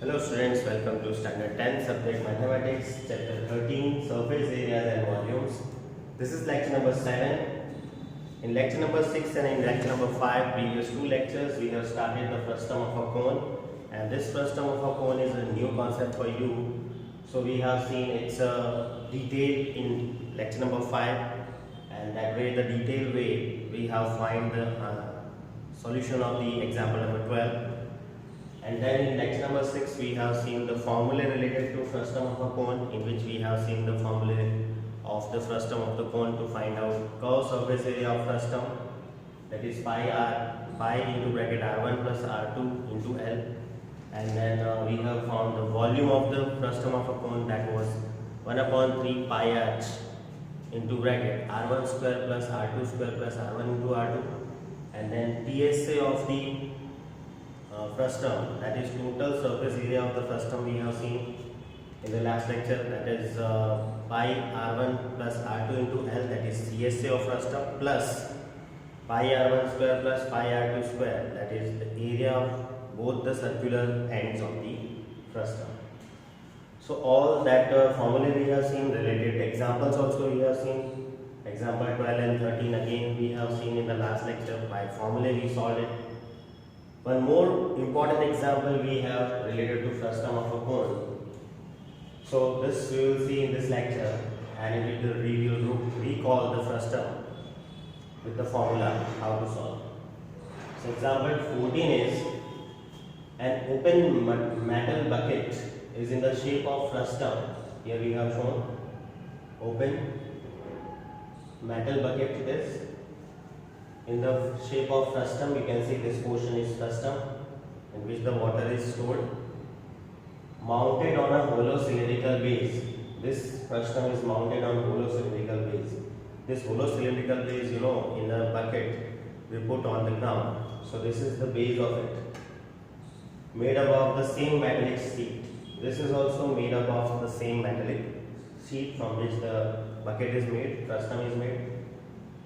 Hello students, welcome to Standard 10 Subject Mathematics, Chapter 13, Surface Areas and Volumes. This is lecture number 7. In lecture number 6 and in lecture number 5, previous two lectures, we have started the frustum of a cone. And this frustum of a cone is a new concept for you. So we have seen its detail in lecture number 5. And that way, the detailed way, we have find the solution of the example number 12. And then in lecture number 6 we have seen the formula related to frustum of a cone, in which we have seen the formula of the frustum of the cone to find out curved surface area of frustum, that is pi into bracket r1 plus r2 into L. And then we have found the volume of the frustum of a cone, that was 1 upon 3 pi h into bracket r1 square plus r2 square plus r1 into r2. And then PSA of the frustum, that is total surface area of the frustum, we have seen in the last lecture, that is pi r1 plus r2 into L, that is CSA of frustum, plus pi r1 square plus pi r2 square, that is the area of both the circular ends of the frustum. So all that formula we have seen, related examples also we have seen, example 12 and 13 again we have seen in the last lecture. By formula we solved it. One more important example we have related to frustum of a cone. So this we will see in this lecture, and we will recall the frustum with the formula how to solve. So example 14 is an open metal bucket is in the shape of frustum. Here we have shown open metal bucket is in the shape of frustum. You can see this portion is frustum in which the water is stored, mounted on a hollow cylindrical base. This frustum is mounted on hollow cylindrical base. This hollow cylindrical base, in the bucket we put on the ground. So this is the base of it, made up of the same metallic sheet. This is also made up of the same metallic sheet from which the bucket is made, frustum is made.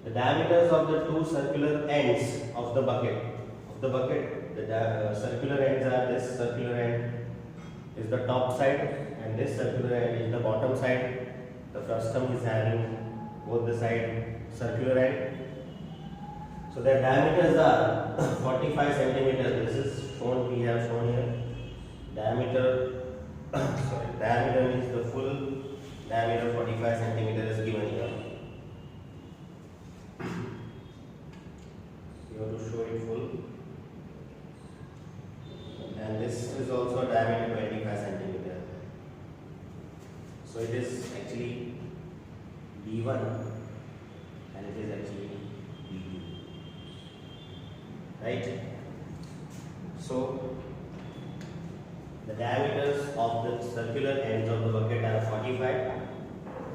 The diameters of the two circular ends of the bucket, the circular ends are, this circular end is the top side and this circular end is the bottom side. The frustum is having both the side circular end. So their diameters are 45 centimeters. This is shown, we have shown here. Diameter means the full diameter 45 centimeters is given here. You have to show it full. And this is also diameter 25 centimeter. So it is actually B1 and it is actually B2. Right? So the diameters of the circular ends of the bucket are 45,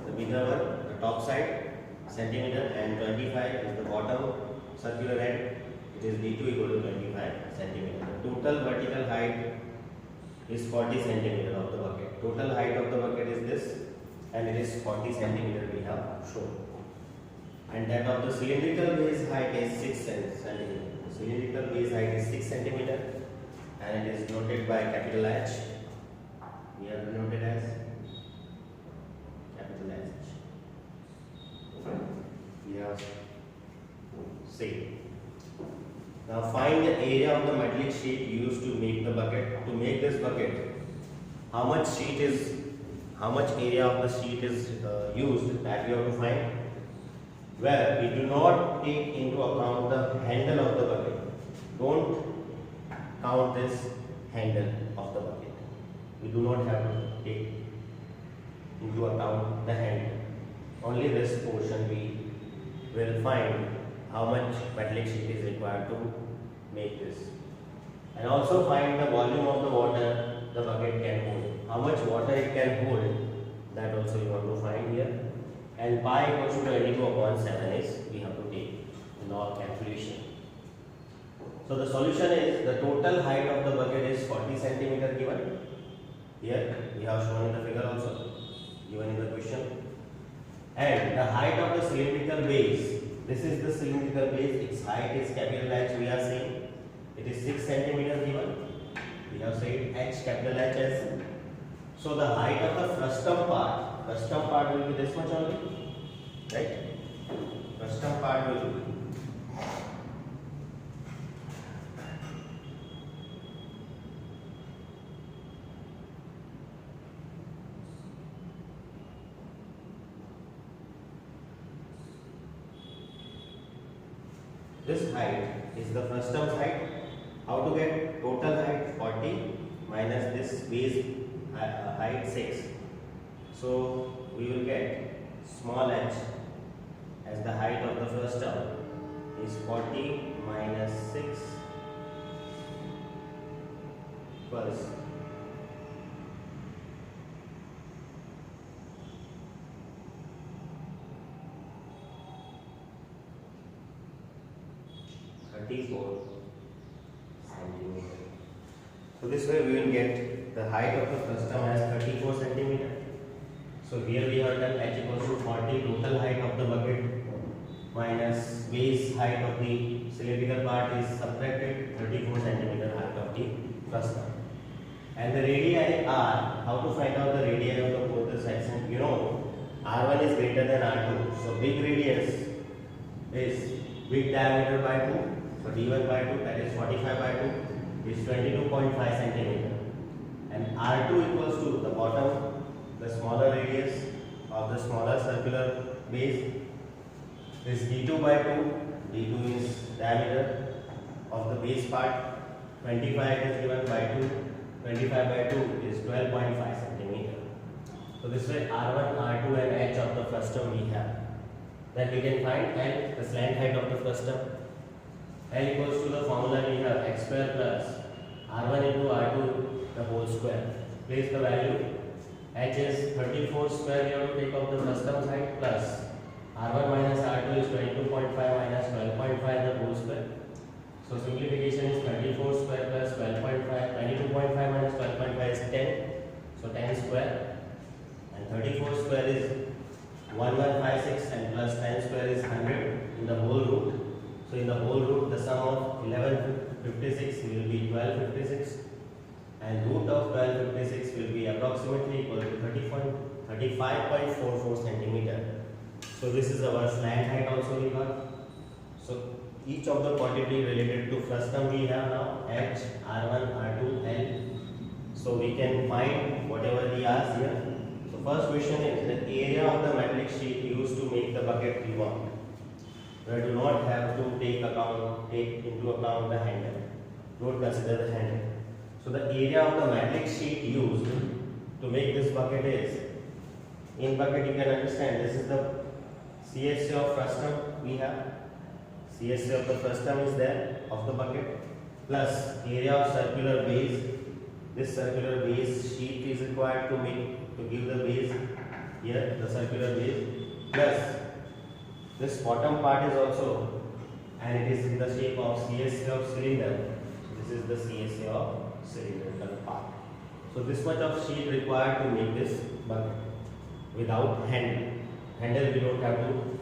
the bigger one, the top side, centimeter, and 25 is the bottom circular end. It is B2 equal to 25 centimeter. The total vertical height is 40 centimeter of the bucket. Total height of the bucket is this, and it is 40 centimeter we have shown. And that of the cylindrical base height is 6 centimeter. The cylindrical base height is 6 centimeter, and it is noted by capital H. We have denoted as capital H. We have say. Now find the area of the metallic sheet used to make the bucket. To make this bucket, how much area of the sheet is used, that we have to find. Where we do not take into account the handle of the bucket. Don't count this handle of the bucket. We do not have to take into account the handle. Only this portion we will find how much metallic sheet is required to make this. And also find the volume of the water the bucket can hold. How much water it can hold, that also you want to find here. And pi equals to 22 upon 7 is we have to take in all calculation. So the solution is, the total height of the bucket is 40 centimeter given. Here we have shown in the figure also, given in the question. And the height of the cylindrical base, this is the cylindrical base, its height is capital H we are saying. It is 6 centimeter given. We have said H, capital H as. So the height of the frustum part will be this much only, right? Frustum part will be this height is the frustum's height. How to get total height? 40 minus this base height 6. So we will get small h as the height of the frustum is 40 minus 6 equals 34 centimeter. So this way we will get the height of the frustum as 34 centimeter. So here we have done h equals to 40 total height of the bucket minus base height of the cylindrical part is subtracted 34 centimeter height of the frustum. And the radii are, how to find out the radii of the both the section? You know, R1 is greater than R2. So big radius is big diameter by 2. So d1 by 2, that is 45 by 2, is 22.5 centimeter. And R2 equals to the bottom, the smaller radius of the smaller circular base is d2 by 2. d2 is diameter of the base part. 25 is given by 2. 25 by 2 is 12.5 centimeter. So this way R1, R2 and H of the frustum we have. Then we can find L, the slant height of the frustum. L equals to the formula we have x square plus R1 into R2 the whole square. Place the value. H is 34 square, you have to take off the frustum height plus R1 minus R2 is 22.5 minus 12.5 the whole square. So simplification is 34 square plus 12.5, 22.5 minus 12.5 is 10. So 10 square. And 34 square is 1156 and plus 10 square is 100 in the whole root. So in the whole root the sum of 1156 will be 1256 and root of 1256 will be approximately equal to 35.44 centimeter. So this is our slant height also we got. So each of the quantity related to frustum we have now H, R1, R2, L. So we can find whatever he asked here. So first question is the area of the metallic sheet used to make the bucket we want. We do not have to take into account the handle. Don't consider the handle. So the area of the metallic sheet used to make this bucket is, in bucket you can understand this is the CSA of frustum we have. CSA of the frustum is there of the bucket plus area of circular base. This circular base sheet is required to give the base here, the circular base, plus this bottom part is also, and it is in the shape of CSA of cylinder. So this is the CSA of cylindrical part. So this much of sheet required to make this bucket without handle. Handle we don't have to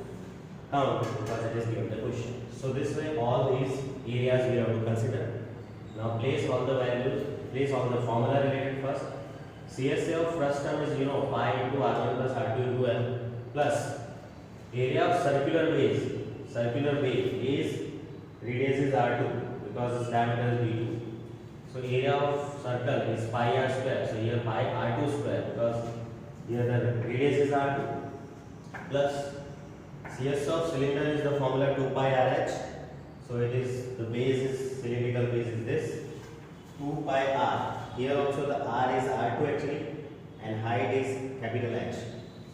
count because it is given the question. So this way all these areas we have to consider. Now place all the values, place all the formula related first. CSA of frustum is pi into R1 plus R2 into L plus area of circular base. Circular base radius is R2 because its diameter is D2. So area of circle is pi R square. So here pi R2 square because here the radius is R2 plus CS of cylinder is the formula 2 pi RH. So it is the base is cylindrical base is this 2 pi R. Here also the R is R2 actually and height is capital H.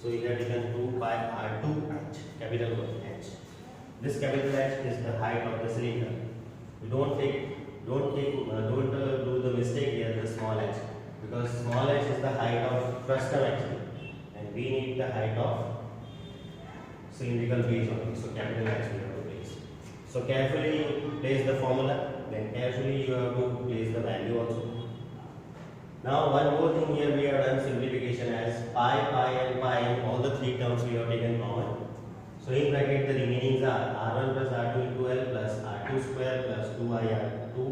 So you have taken 2 pi R2H, capital H. This capital H is the height of the cylinder. You don't do the mistake here, the small h, because small h is the height of frustum actually, and we need the height of cylindrical base only. So capital H we have to place. So carefully place the formula, then carefully you have to place the value also. Now one more thing here, we have done simplification as pi, and pi, all the three terms we have taken common. So in bracket the remainings are R1 plus R2 into L plus R2 square plus 2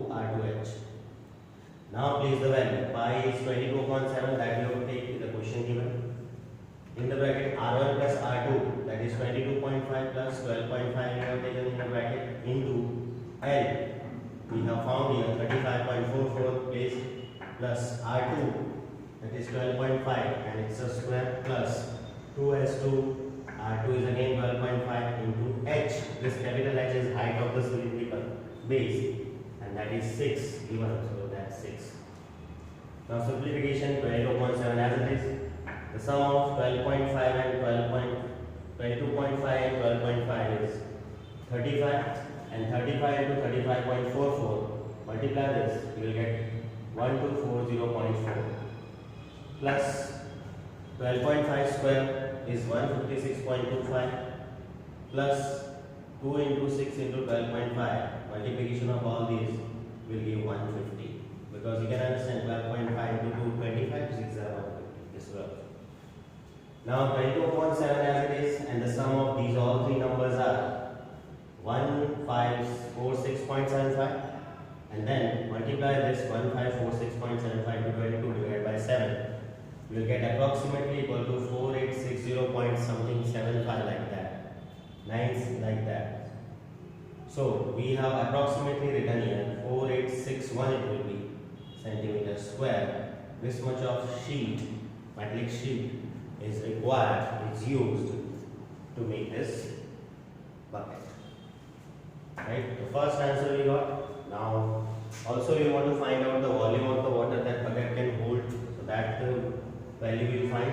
R2H. Now place the value. Pi is 22.7, that you have to take the question given. In the bracket R1 plus R2, that is 22.5 plus 12.5 you have taken in the bracket into L. We have found here 35.44 place plus R2, that is 12.5 and it's a square plus 2s2. R2 is again 12.5 into H. This capital H is height of the cylindrical base and that is 6 given, so that's 6. Now simplification, 22.7 as it is. The sum of 12.5 and 22.5 and 12.5 is 35 and 35 into 35.44. Multiply this, you will get 1240.4 plus 12.5 square is 156.25 plus 2 into 6 into 12.5. Multiplication of all these will give 150, because you can understand 12.5 into 2, 25, 6 are 150. This works. Now 22.7 as it is, and the sum of these all three numbers are 1546.75, and then multiply this 1546.75 to 22 divided by 7. You will get approximately equal to 4860 point something 75 like that, 9 like that. So we have approximately written here 4861 it will be centimeter square. This much of sheet, metallic sheet is required, is used to make this bucket. Right? The first answer we got. Now also you want to find out the volume of the water that bucket can hold, so that value we will find.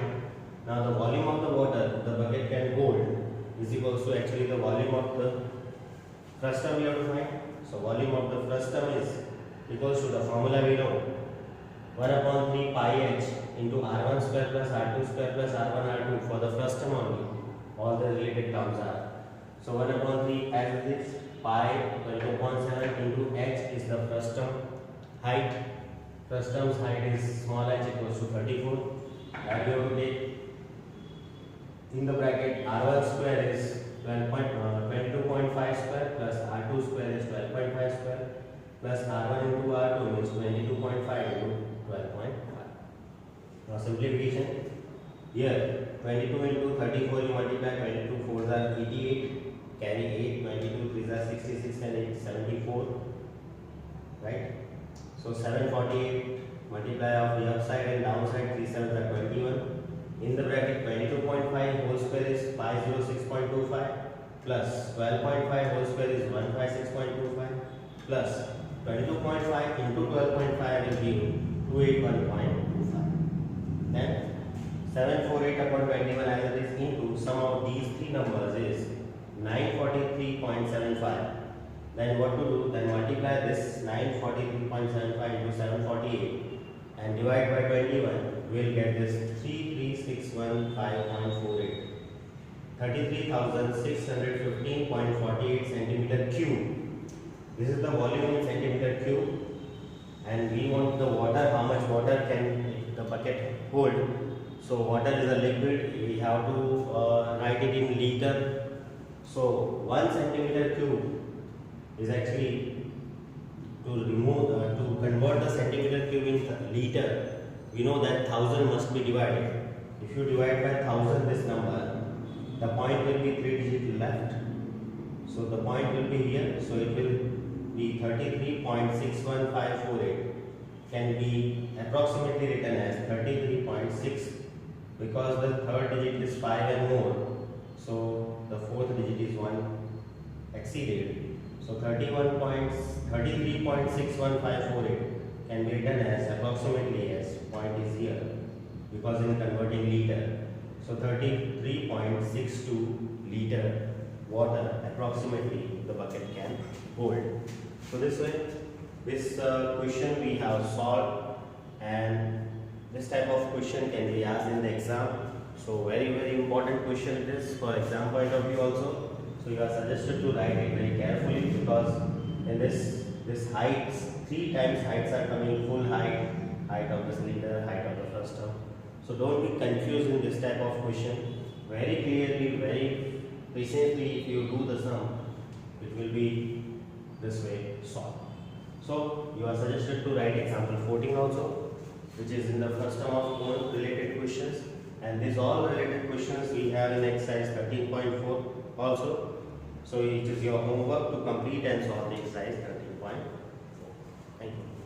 Now the volume of the water the bucket can hold is equal to actually the volume of the frustum we have to find. So volume of the frustum is equals to the formula we know, 1 upon 3 pi h into R1 square plus R2 square plus R1 R2 for the frustum only. All the related terms are. So 1 upon 3 as it is, pi 22.7 into h is the frustum height. Frustum's height is small h equals to 34. That you have to take. In the bracket R1 square is 22.5 square plus R2 square is 12.5 square plus R1 into R2 means 22.5 into 12.5. Now simplification. Here 22 into 34 you multiply, 22 4s are 88, carry 8, 22 3s are 66 and 8 74. Right? So 748 multiply of the upside and downside, 3 7s are 21. In the bracket 22.5 whole square is 506.25 plus 12.5 whole square is 156.25 plus 22.5 into 12.5 will give 281.25. Then 748 upon 21 as it is into sum of these three numbers is 943.75. Then what to do? Then multiply this 943.75 into 748 and divide by 21. We will get this 33615.48. 33,615.48 centimeter cube. This is the volume in centimeter cube, and we want the water. How much water can the bucket hold? So water is a liquid. We have to write it in liter. So 1 centimeter cube is actually to convert the centimeter cube in liter. We know that 1000 must be divided. If you divide by 1000 this number, the point will be 3 digits left. So the point will be here. So it will be 33.61548. Can be approximately written as 33.6 because the third digit is 5 and more. So the fourth digit is 1 exceeded. So 33.61548 can be written as approximately as point is here because in converting liter. So 33.62 liter water approximately the bucket can hold. So this way, this question we have solved, and this type of question can be asked in the exam. So very important question it is for exam point of view also. So you are suggested to write it very carefully because in this heights, 3 times heights are coming, full height, height of the cylinder, height of the frustum. So don't be confused in this type of question. Very clearly, very precisely, if you do the sum, it will be this way solved. So you are suggested to write example 14 also, which is in the first term of common related questions, and these all related questions we have in exercise 13.4 also. So it is your homework to complete and solve the exercise 13.4. Thank you.